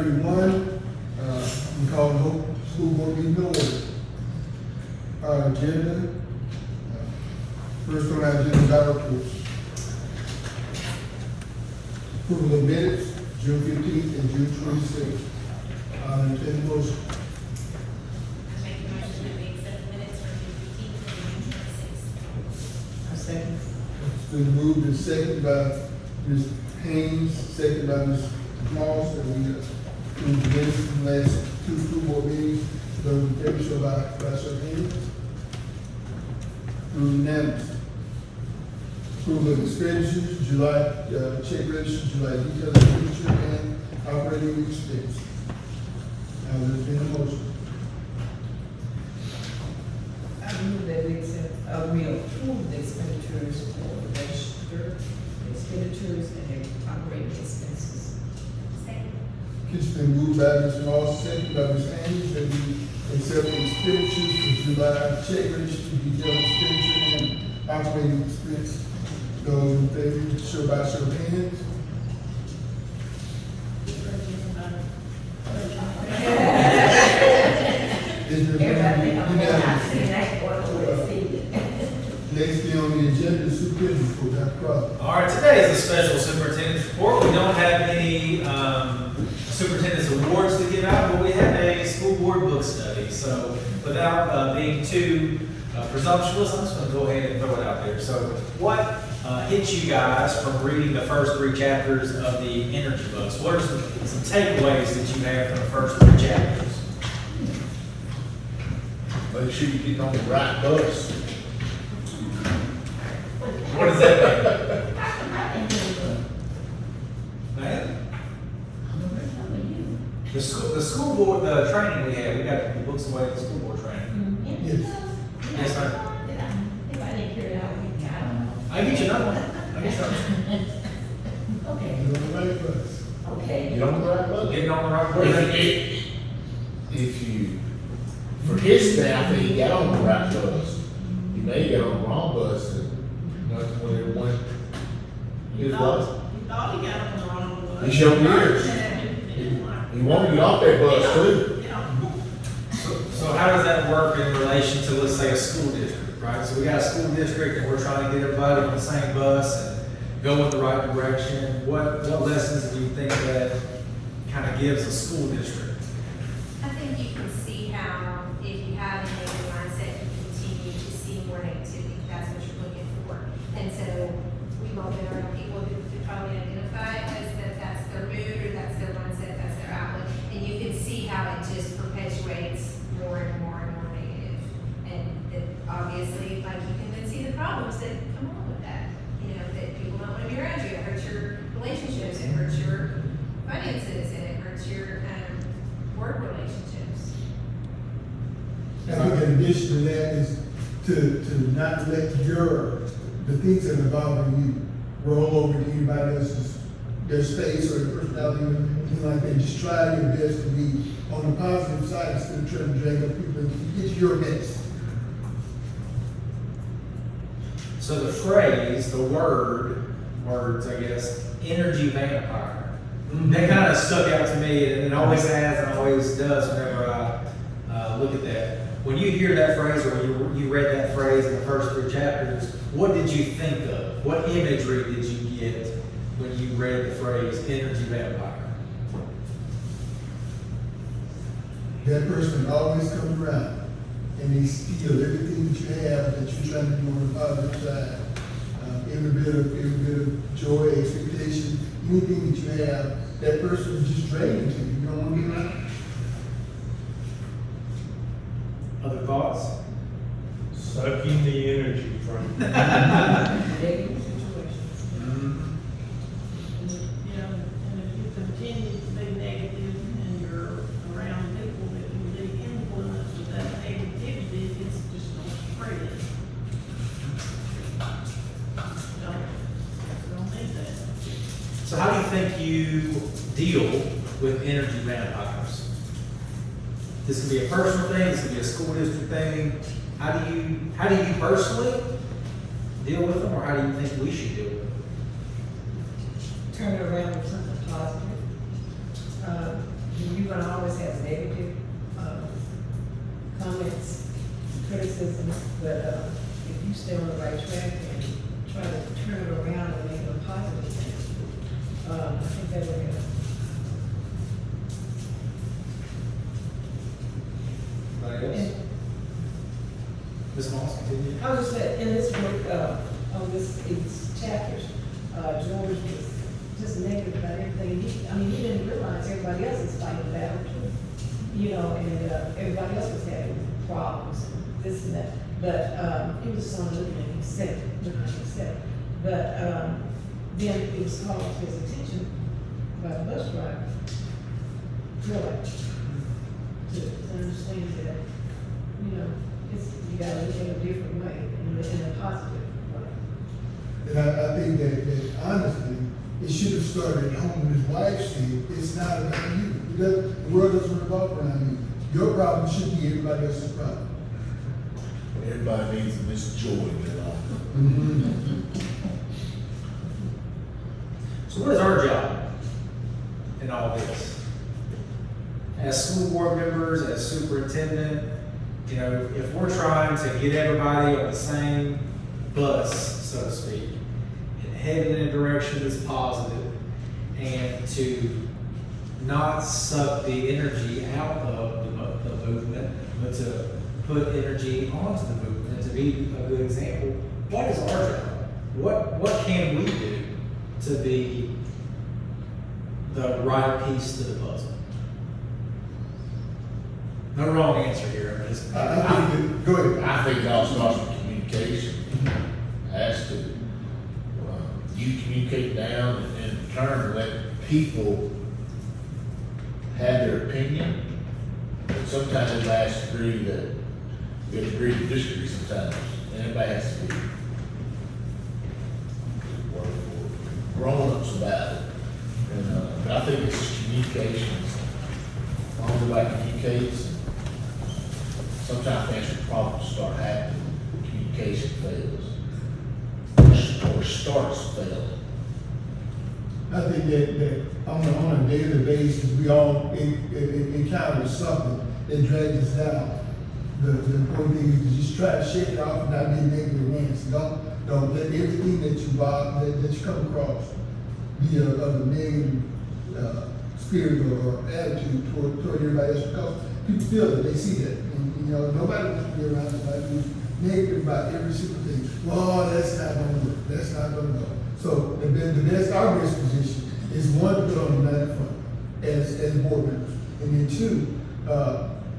5:31, we call the whole school board meeting to order. Our agenda, first on our agenda is our reports. Approval of minutes, June 15th and June 26th. Entertain a motion. Make a motion that we accept the minutes from June 15th and June 26th. I second. It's been moved and seconded by Ms. Haynes, seconded by Ms. Moss, and we approved the minutes from the last two school board meetings. Those in favor, show by show of hands. Approved unanimous. Approval of expenditures, July, check register, July detail expenditure, and operating expense. Now, there's been a motion. I move that we accept, we approve the expenditures for register expenditures and operating expenses. Second. It's been moved by Ms. Moss, seconded by Ms. Haynes, that we accept the expenditures for July check register, detail expenditure, and operating expense. Those in favor, show by show of hands. Is there Everybody, unanimous? that order received. Next thing on the agenda is superintendent's report, Dr. Crosby. All right, today is a special superintendent's report. We don't have any superintendent's awards to give out, but we have a school board book study. So without being too presumptuous, I'm just going to go ahead and throw it out there. So what hit you guys from reading the first three chapters of the energy books? What are some takeaways that you have from the first three chapters? Make sure you get on the right bus. What does that mean? Man? The school board, the training we had, we got the books away at the school board training. Yes. Yes, ma'am. If I didn't carry it out, we got it. I get you another one. I get you another Okay, You're on the right bus. okay. Get on the right one. bus. Getting on the right If you, for his staff, he got on the right bus. He may get on the wrong bus and that's when it went. His bus. He thought he got on the wrong bus. He showed years. He wanted to get off that bus too. So how does that work in relation to, let's say, a school district, right? So we got a school district and we're trying to get everybody on the same bus and go in the right direction. What lessons do you think that kind of gives a school district? I think you can see how, if you have a negative mindset, you continue to see more negativity. That's what you're looking for. And so we've all been around people who probably identify as that's their mood or that's their mindset, that's their outlook. And you can see how it just perpetuates more and more and more negative. And that obviously, like, you can then see the problems that come along with that. You know, that people don't want to be around you. It hurts your relationships, it hurts your finances, and it hurts your work relationships. I think in addition to that is to not let the things that are bothering you roll over to anybody else's, their space or their personality or anything like that. Just try your best to be on the positive side instead of trying to drag up people and get your next. So the phrase, the words, I guess, energy vampire, that kind of stuck out to me, and it always has and always does whenever I look at that. When you hear that phrase or when you read that phrase in the first three chapters, what did you think of? What imagery did you get when you read the phrase energy vampire? That person always comes around and they steal everything that you have that you're trying to do on the positive side. Every bit of joy, expectation, anything that you have, that person is just draining to you. You don't want to be around. Other thoughts? Sucking the energy from Negative situations. You know, and if you continue to be negative and you're around people that can be influenced with that negativity, it's just gonna spread. Don't need that. So how do you think you deal with energy vampires? This could be a personal thing, this could be a school district thing. How do you personally deal with them, or how do you think we should deal with them? Turn it around with something positive. you're gonna always have negative, comments, criticisms, but, if you stay on the right track and try to turn it around and make it a positive thing, I think that will help. Anybody else? Ms. Moss, continue. I was just saying, in this book, on these chapters, George was just negative about everything. He didn't realize everybody else is fighting the battle too. You know, and everybody else was having problems, and this and that. But he was on looking at himself, But then it was called to his attention by the bus driver, really, to understand that, you know, you gotta look at it a different way, in a positive way. And I think that honestly, it should have started at home when his wife said, it's not about you. The world doesn't revolve around you. Your problem should be everybody else's problem. Everybody needs this joy in their life. So what is our job in all this? As school board members, as superintendent, you know, if we're trying to get everybody on the same bus, so to speak, and head in a direction that's positive, and to not suck the energy out of the movement, but to put energy onto the movement, and to be a good example, what is our job? What can we do to be the right piece to the puzzle? No wrong answer here. I'm just, I think that, go ahead. I think it all starts with communication. Has to, you communicate down and in turn let people have their opinion. But sometimes it lasts agree that we agree to disagree sometimes, and everybody has to be grown-ups about it. And, but I think it's just communication. As long as everybody communicates, sometimes financial problems start happening, communication fails, or starts failing. I think that on a daily basis, we all encounter something that drags us down. The important thing is to just try to shake it off and not be negative Nancy. Don't let everything that you come across be of a negative spirit or attitude toward everybody else, because people feel it, they see that. And, you know, nobody wants to be around somebody who's negative about every single thing. Well, that's not gonna work, that's not gonna go. So our best position is one, to put on the united front as board members, and then two,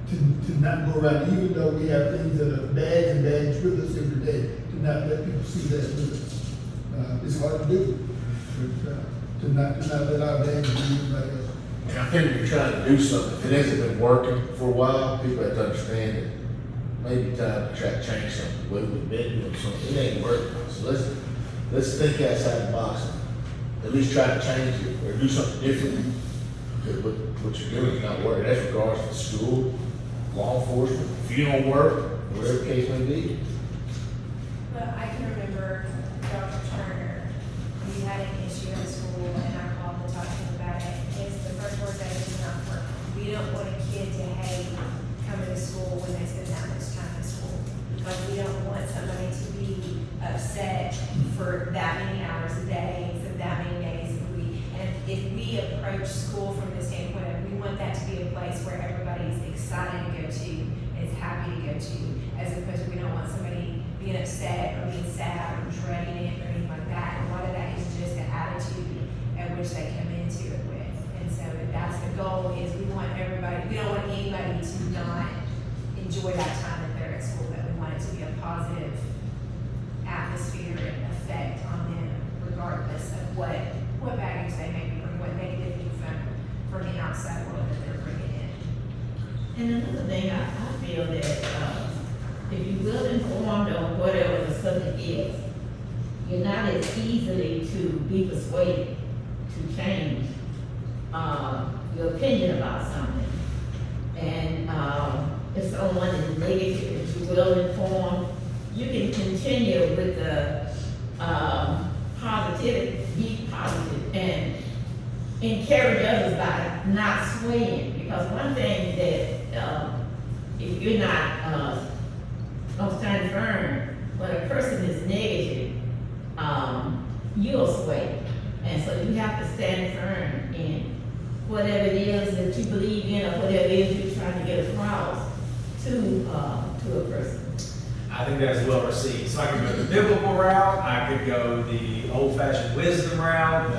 to not go around, even though we have things that are bad and bad with us every day, to not let people see that with us. It's hard to do, but to not let our bad be everybody else. And I think when you're trying to do something, if it hasn't been working for a while, people have to understand that maybe time to try to change something. The way we've been doing something, it ain't working. So let's think outside the box. At least try to change it or do something different. Because what you're doing is not working. That's regards to school, law enforcement. If you don't work, whatever the case may be. But I can remember Dr. Turner, we had an issue in school, and I called to talk to him about it. It's the first word that is not work. We don't want a kid to hate coming to school when they spend that much time in school. Like, we don't want somebody to be upset for that many hours a day, for that many days a week. And if we approach school from the standpoint of, we want that to be a place where everybody's excited to go to, is happy to go to, as opposed to, we don't want somebody being upset or being sad or dreading it or anything like that. And a lot of that is just the attitude at which they come into it with. And so that's the goal, is we want everybody, we don't want anybody to not enjoy that time that they're at school, but we want it to be a positive atmosphere and effect on them, regardless of what baggage they may be bringing, what negativity from the outside world that they're bringing in. And another thing, I feel that, if you're well informed on whatever the subject is, you're not as easily to be persuaded to change, your opinion about something. And, if someone is negative, if you're well informed, you can continue with the, positivity, be positive, and encourage others by not swaying, because one thing that, if you're not, don't stand firm, when a person is negative, you'll sway. And so you have to stand firm in whatever it is that you believe in, or whatever it is you're trying to get across to a person. I think that's well received. So I could go the biblical route, I could go the old-fashioned wisdom route,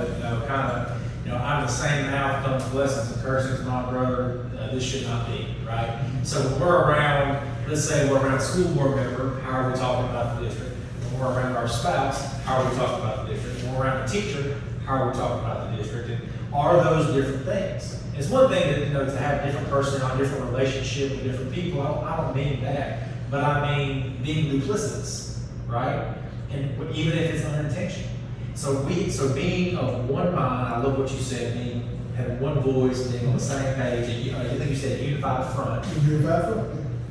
I'm the same mouth, comes blessings and cursings, my brother, this should not be, right? So when we're around, let's say we're around a school board member, how are we talking about the district? When we're around our spouse, how are we talking about the district? When we're around a teacher, how are we talking about the district? And are those different things? It's one thing to have different personality, different relationship with different people. I don't mean that. But I mean being duplicitous, right? And even if it's unintentional. So being of one mind, I love what you said, having one voice, being on the same page, and I think you said unified front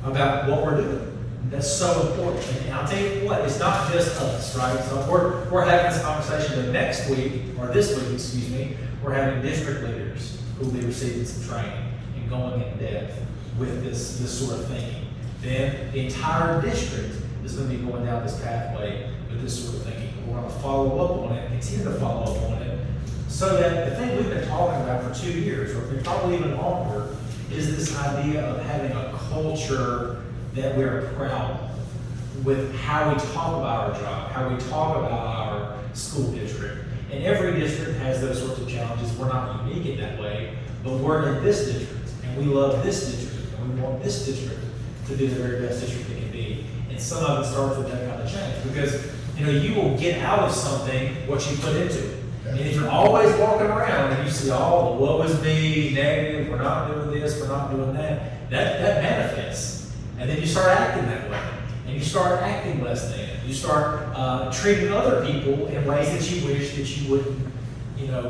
about what we're doing. That's so important. And I'll tell you what, it's not just us, right? So we're having this conversation, but next week, or this week, excuse me, we're having district leaders who will be receiving some training and going in depth with this sort of thinking. Then the entire district is going to be going down this pathway with this sort of thinking. We're going to follow up on it, continue to follow up on it, so that the thing we've been talking about for 2 years, or probably even longer, is this idea of having a culture that we're proud of, with how we talk about our job, how we talk about our school district. And every district has those sorts of challenges. We're not unique in that way, but we're in this district, and we love this district, and we want this district to be the very best district it can be. And some of it starts with that kind of change, because you will get out of something what you put into it. And if you're always walking around and you see all the woe is me, negative, we're not doing this, we're not doing that, that manifests. And then you start acting that way. And you start acting less than. You start treating other people in ways that you wish that you wouldn't,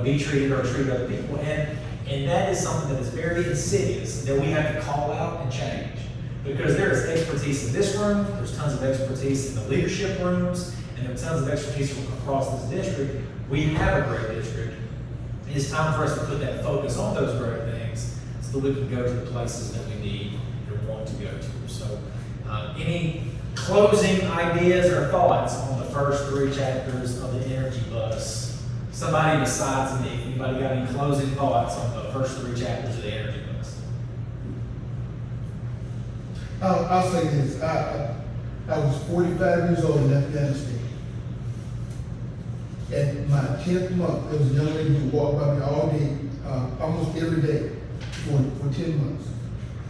be treated or treat other people. And that is something that is very insidious that we have to call out and change. Because there is expertise in this room, there's tons of expertise in the leadership rooms, and there's tons of expertise across this district. We have a great district. It's time for us to put that focus on those great things so that we can go to the places that we need and want to go to. So, any closing ideas or thoughts on the first 3 chapters of the Energy Bus? Somebody besides me, anybody got any closing thoughts on the first 3 chapters of the Energy Bus? I'll say this, I was 45 years old in Afghanistan. And my 10th month, there was a young lady who walked by me all day, almost every day for 10 months.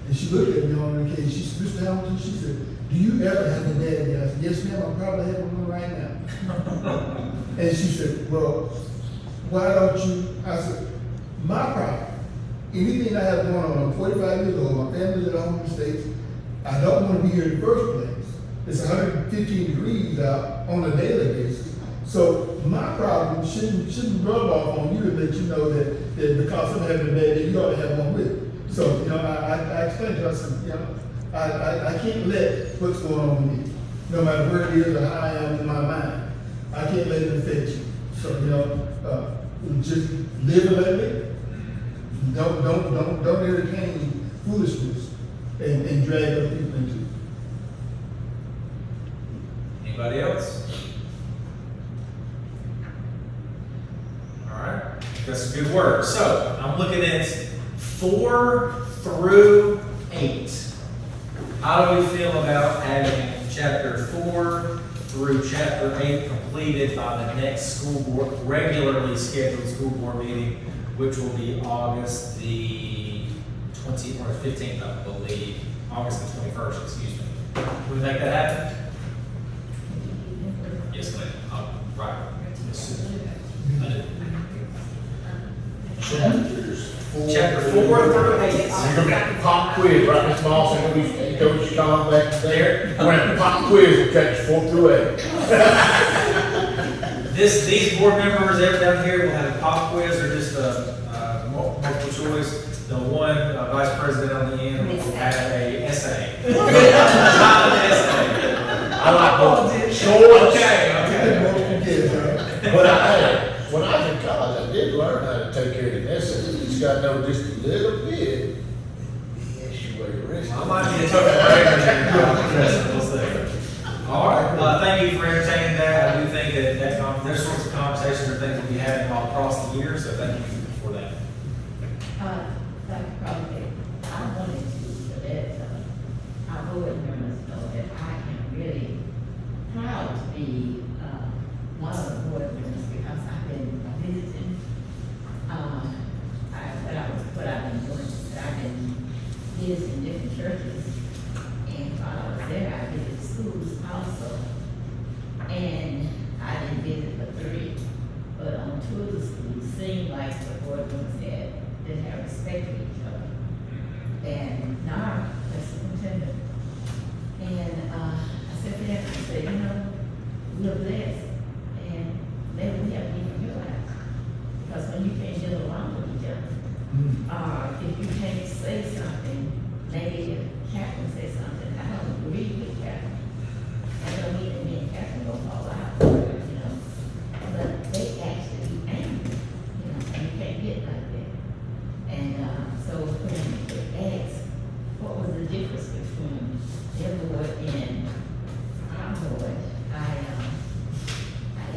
And she looked at me on the occasion, she said, Mr. Hamilton, she said, do you ever have a daddy? I said, yes ma'am, I'm probably having one right now. And she said, well, why don't you, I said, my problem, anything I have going on, I'm 45 years old, my family's at home in the States, I don't want to be here in the first place. It's 115 degrees out on a daily basis. So my problem shouldn't rub off on you to let you know that because I'm having a bad day, you ought to have one with it. So, I explained to her, I said, I can't let what's going on with me, no matter where it is or how I am in my mind. I can't let it affect you. So, just live and let live. Don't entertain foolishness and drag other people into it. Anybody else? All right, that's a good word. So I'm looking at 4 through 8. How do we feel about having chapter 4 through chapter 8 completed by the next school board, regularly scheduled school board meeting, which will be August the 20th or 15th, I believe. August the 21st, excuse me. Can we make that happen? Yes, ma'am. Right. Yes, I did. Chapter 4 through 8. You're gonna have to pop quiz, right, Ms. Moss, and we Coach Colin back there. We're gonna have to pop quiz with chapters 4 through 8. These board members down here will have a pop quiz or just a multiple choice. The one vice president on the end will have a essay. Not an essay. I like both. Short. Okay. But when I was in college, I did learn how to take care of the essays. gotta know just a little bit. Yes, you wear your wrist. I might be a tough break. We'll see. All right, thank you for entertaining that. I do think that those sorts of conversations are things we'll be having all across the year, so thank you for that. Dr. Crosby, I wanted to let, our board members know that I am really proud to be, one of the board members because I've been visiting, what I've been doing, is that I've been visiting different churches, and while I was there, I visited schools also. And I didn't visit but 3, but on 2 of the schools, seemed like the board members didn't have respect for each other. And now, the superintendent, and I said to them, I said, you know, we're blessed, and maybe we haven't even realized. Because when you can't get along with each other, if you can't say something, maybe if Catherine says something, I don't agree with Catherine. I don't mean that me and Catherine will fall out, you know, but they actually be angry, you know, and you can't get like that. And, so when they asked, what was the difference between their board and our board, I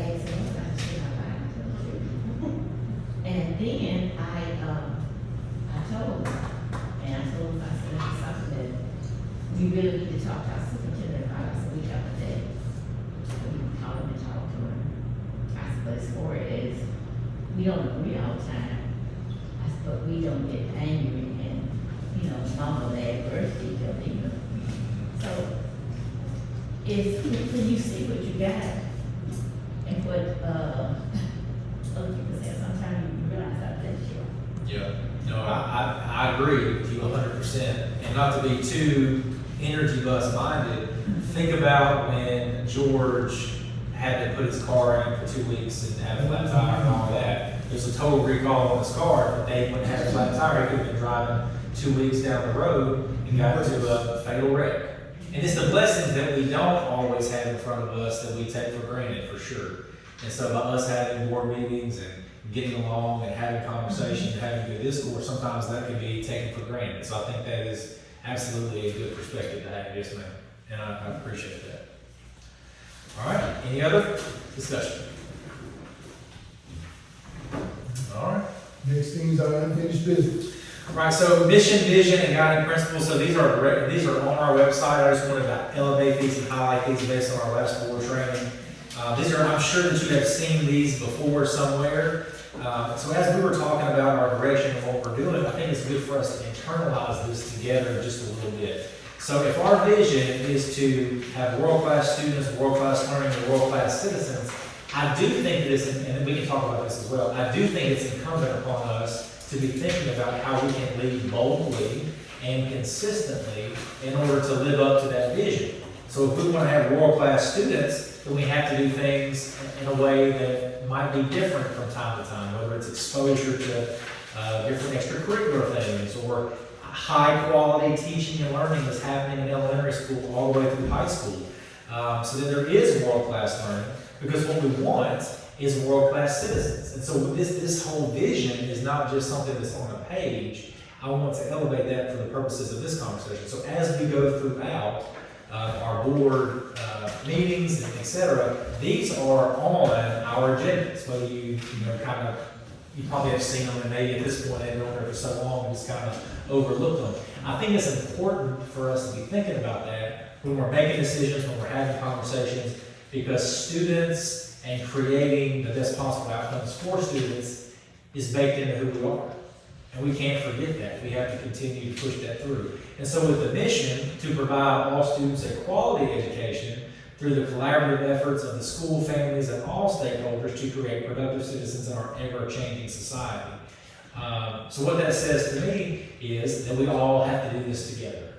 asked them, I said, I lied to them. And then I told them, and I told them, I said, it's something that we really need to talk to our superintendent about. I said, we have a day. So we can call him and talk to him. I said, but as far as, we don't agree all the time. I said, but we don't get angry and, you know, mama bad birthday to either. So, when you see what you got and what, other people say, sometimes you realize how that's you. Yeah, no, I agree with you 100%. And not to be too energy bus minded, think about when George had to put his car in for 2 weeks and have a flat tire and all that. There's a total recall on his car. If Dave wouldn't have a flat tire, he could have been driving 2 weeks down the road and got into a fatal wreck. And it's the blessings that we don't always have in front of us that we take for granted, for sure. And so by us having board meetings and getting along and having conversation and having good discourse, sometimes that can be taken for granted. So I think that is absolutely a good perspective to have, yes ma'am. And I appreciate that. All right, any other discussion? All right. Next thing is our unfinished business. Right, so mission, vision, and guiding principles, so these are on our website. I just wanted to elevate these and highlight these based on our last board training. I'm sure that you have seen these before somewhere. So as we were talking about our direction and what we're doing, I think it's good for us to internalize this together just a little bit. So if our vision is to have world-class students, world-class learning, and world-class citizens, I do think that it's, and we can talk about this as well, I do think it's incumbent upon us to be thinking about how we can lead boldly and consistently in order to live up to that vision. So if we want to have world-class students, then we have to do things in a way that might be different from time to time, whether it's exposure to different extracurricular things or high-quality teaching and learning that's happening in elementary school all the way through high school. So that there is world-class learning, because what we want is world-class citizens. And so this whole vision is not just something that's on a page. I want to elevate that for the purposes of this conversation. So as we go throughout our board meetings, and et cetera, these are on our agendas, whether you probably have seen them, and maybe at this point they've been on there for so long, just kind of overlooked them. I think it's important for us to be thinking about that when we're making decisions, when we're having conversations, because students and creating the best possible outcomes for students is baked into who we are. And we can't forget that. We have to continue to push that through. And so with the mission to provide all students a quality education through the collaborative efforts of the school, families, and all stakeholders to create productive citizens in our ever-changing society. So what that says to me is that we all have to do this together.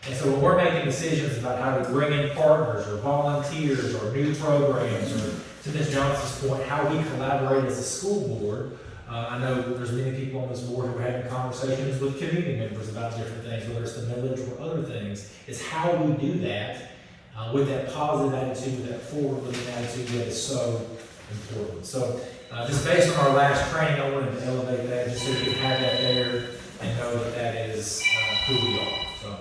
And so when we're making decisions about how to bring in partners or volunteers or new programs, or to Ms. Johnson's point, how we collaborate as a school board, I know there's many people on this board who are having conversations with community members about different things, whether it's the millage or other things. It's how we do that with that positive attitude, with that forward-looking attitude that is so important. So just based on our last training, I wanted to elevate that, just so you can have that there and know that that is, who we are. So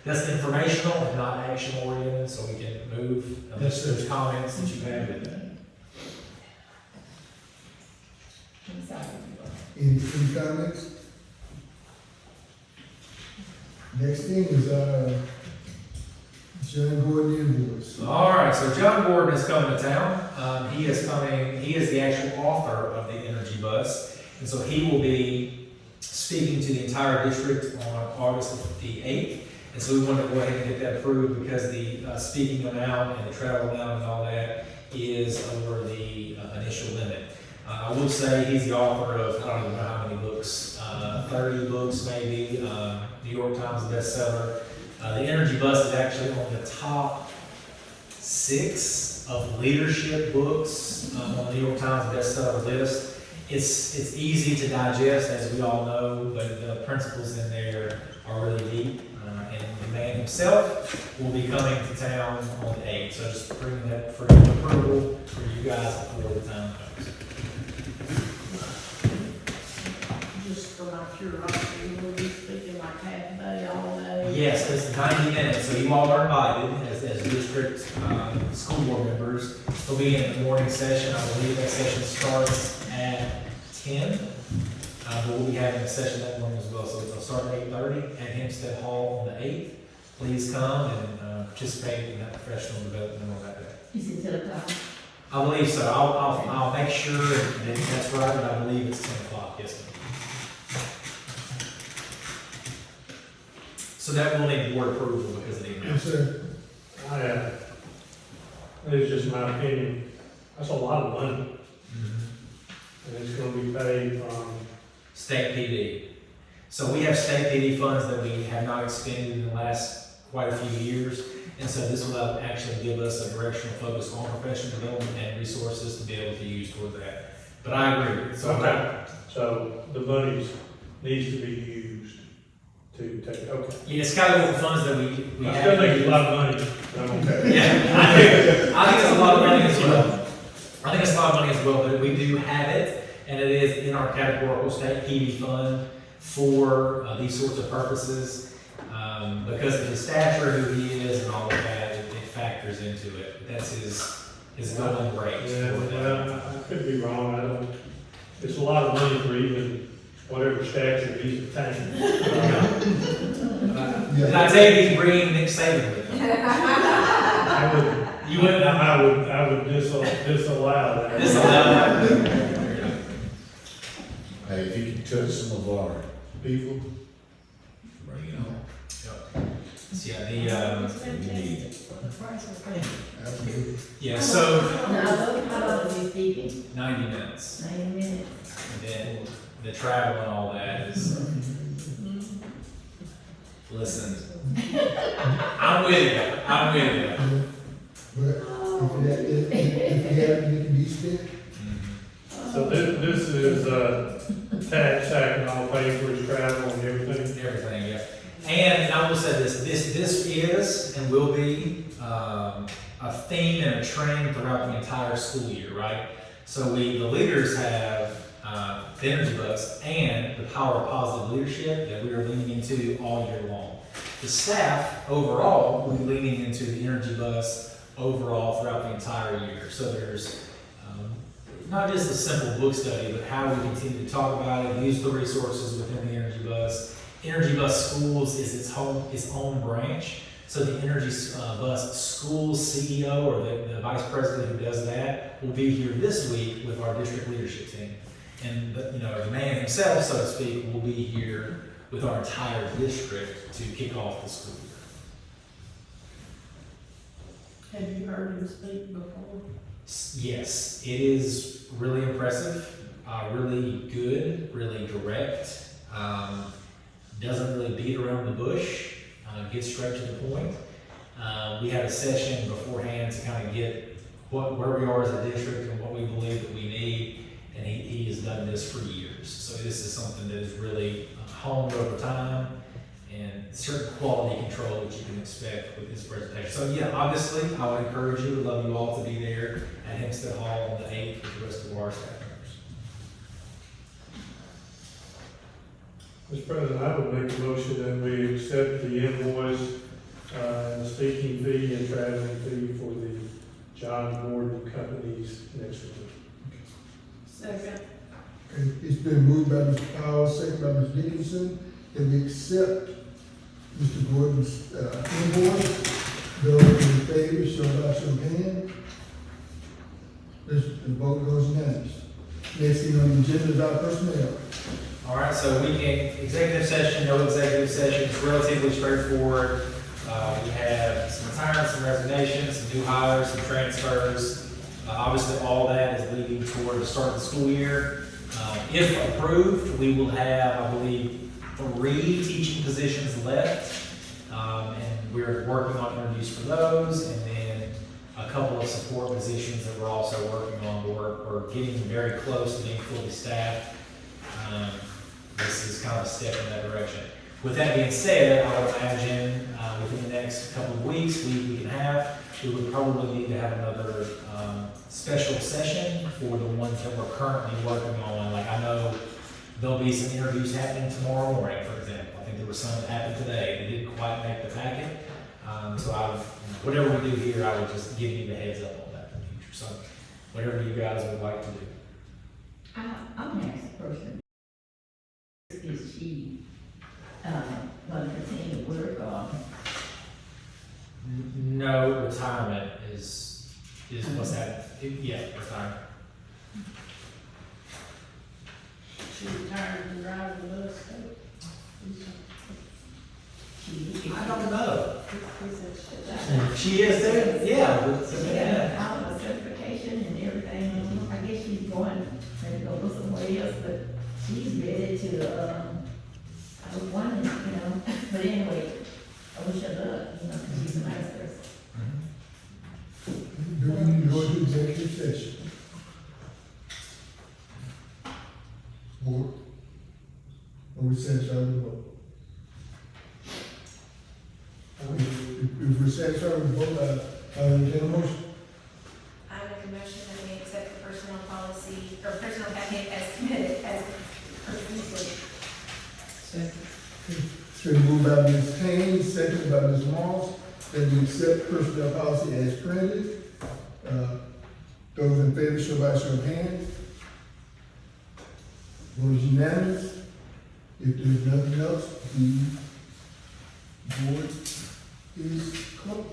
that's informational and not action oriented, so we can move, unless there's comments that you have with that. I'm sorry. Any comments? Next thing is, John Gordon invoice. All right, so John Gordon is coming to town. He is the actual author of the Energy Bus. And so he will be speaking to the entire district on August the 8th. And so we wanted to go ahead and get that approved because the speaking amount and the travel amount and all that is over the initial limit. I will say he's the author of, I don't even know how many books, 30 books maybe, New York Times bestseller. The Energy Bus is actually on the top 6 of leadership books on the New York Times bestseller list. It's easy to digest, as we all know, but the principles in there are really deep. And the man himself will be coming to town on the 8th. So just bring that for your approval for you guys before the time comes. Just for my curiosity, will be speaking like half a day, all day? Yes, it's 90 minutes, so you all are invited as district school board members. They'll be in the morning session. I believe that session starts at 10. But we'll be having a session that morning as well, so it'll start at 8:30 at Hempstead Hall on the 8th. Please come and participate in that professional development on that day. Is it 10 o'clock? I believe so. I'll make sure that that's right, but I believe it's 10 o'clock, yes, ma'am. So that will need board approval because of the amount. Yes, sir. It's just my opinion, that's a lot of money, and it's gonna be paid from, State PD. So we have state PD funds that we have not expended in the last quite a few years. And so this will actually give us a directional focus on professional development and resources to be able to use toward that. But I agree. so the money needs to be used to take, okay. Yeah, it's kind of the funds that we I have. still think it's a lot of money, but I'm okay. Yeah, I think it's a lot of money as well. I think it's a lot of money as well, but we do have it, and it is in our categorical state PD fund for these sorts of purposes. Because of his stature, who he is, and all of that, it factors into it. That's his going rate. Yeah, for that. well, I could be wrong, I don't, it's a lot of money for even whatever stature he's attained. Did I tell you he's bringing Nick Saban with him? I would, You wouldn't know. I would disallow that. Disallow that. Hey, if you can touch some of our people, bring it on. So, yeah, It's fantastic for the price of things. Absolutely. yeah, so How long is he speaking? 90 minutes. 90 minutes. And then the travel and all that is, listen, I'm with you. But if it can be spent, So this is, tax sack and all pay for his travel and everything? Everything, yeah. And I will say this is and will be a theme and a trend throughout the entire school year, right? So the leaders have the Energy Bus and the Power of Positive Leadership that we are leaning into all year long. The staff overall will be leaning into the Energy Bus overall throughout the entire year. So there's not just a simple book study, but how we continue to talk about it, use the resources within the Energy Bus. Energy Bus Schools is its own branch. So the Energy Bus Schools CEO or the vice president who does that will be here this week with our district leadership team. And the man himself, so to speak, will be here with our entire district to kick off the school year. Have you heard him speak before? Yes, it is really impressive, really good, really direct. Doesn't really beat around the bush, gets straight to the point. We had a session beforehand to kind of get where we are as a district and what we believe that we need, and he has done this for years. So this is something that is really honed over time, and certain quality control that you can expect with this presentation. So yeah, obviously, I would encourage you, would love you all to be there at Hempstead Hall on the 8th with the rest of our staff members. Mr. President, I would make a motion that we accept the invoice, speaking fee and traveling fee for the John Gordon Companies next week. Second. Okay, it's been moved by Mr. Powell, second by Ms. Dickinson, that we accept Mr. Gordon's, invoice. Those in favor, show by show of hand. The vote goes unanimous. Next thing on the agenda is our personnel. All right, so we can, executive session, no executive session, it's relatively straightforward. We have some retirements, some resignations, some new hires, some transfers. Obviously, all that is leading toward the start of the school year. If approved, we will have, I believe, 3 teaching positions left. And we're working on interviews for those, and then a couple of support positions that we're also working on. We're getting very close to being fully staffed. This is kind of a step in that direction. With that being said, I would imagine within the next couple of weeks, week and a half, we would probably need to have another special session for the ones that we're currently working on. Like, I know there'll be some interviews happening tomorrow morning, for example. I think there was some that happened today that didn't quite make the packet. So whatever we do here, I would just give you the heads up on that in the future. So whatever you guys would like to do. I'm the next person. Is she, gonna continue to work on? No, retirement is what's happening. Yeah, retirement. She retired and drives the bus, I don't know. he said, shit. She is too? Yeah. She got all the certification and everything, I guess she's going, maybe go look somewhere else, but she's ready to, I was wondering, but anyway, I wish her luck, because she's a nice person. Do we need to go into executive session? Board? Or we satisfied with the vote? If we're satisfied with the vote, I entertain a motion. I make a motion that we accept the personnel policy, or personnel packet as committed, as presented. It's been moved by Ms. Kane, seconded by Ms. Moss, that we accept personnel policy as printed. Those in favor, show by show of hands. Vote is unanimous. If there's nothing else, the board is closed.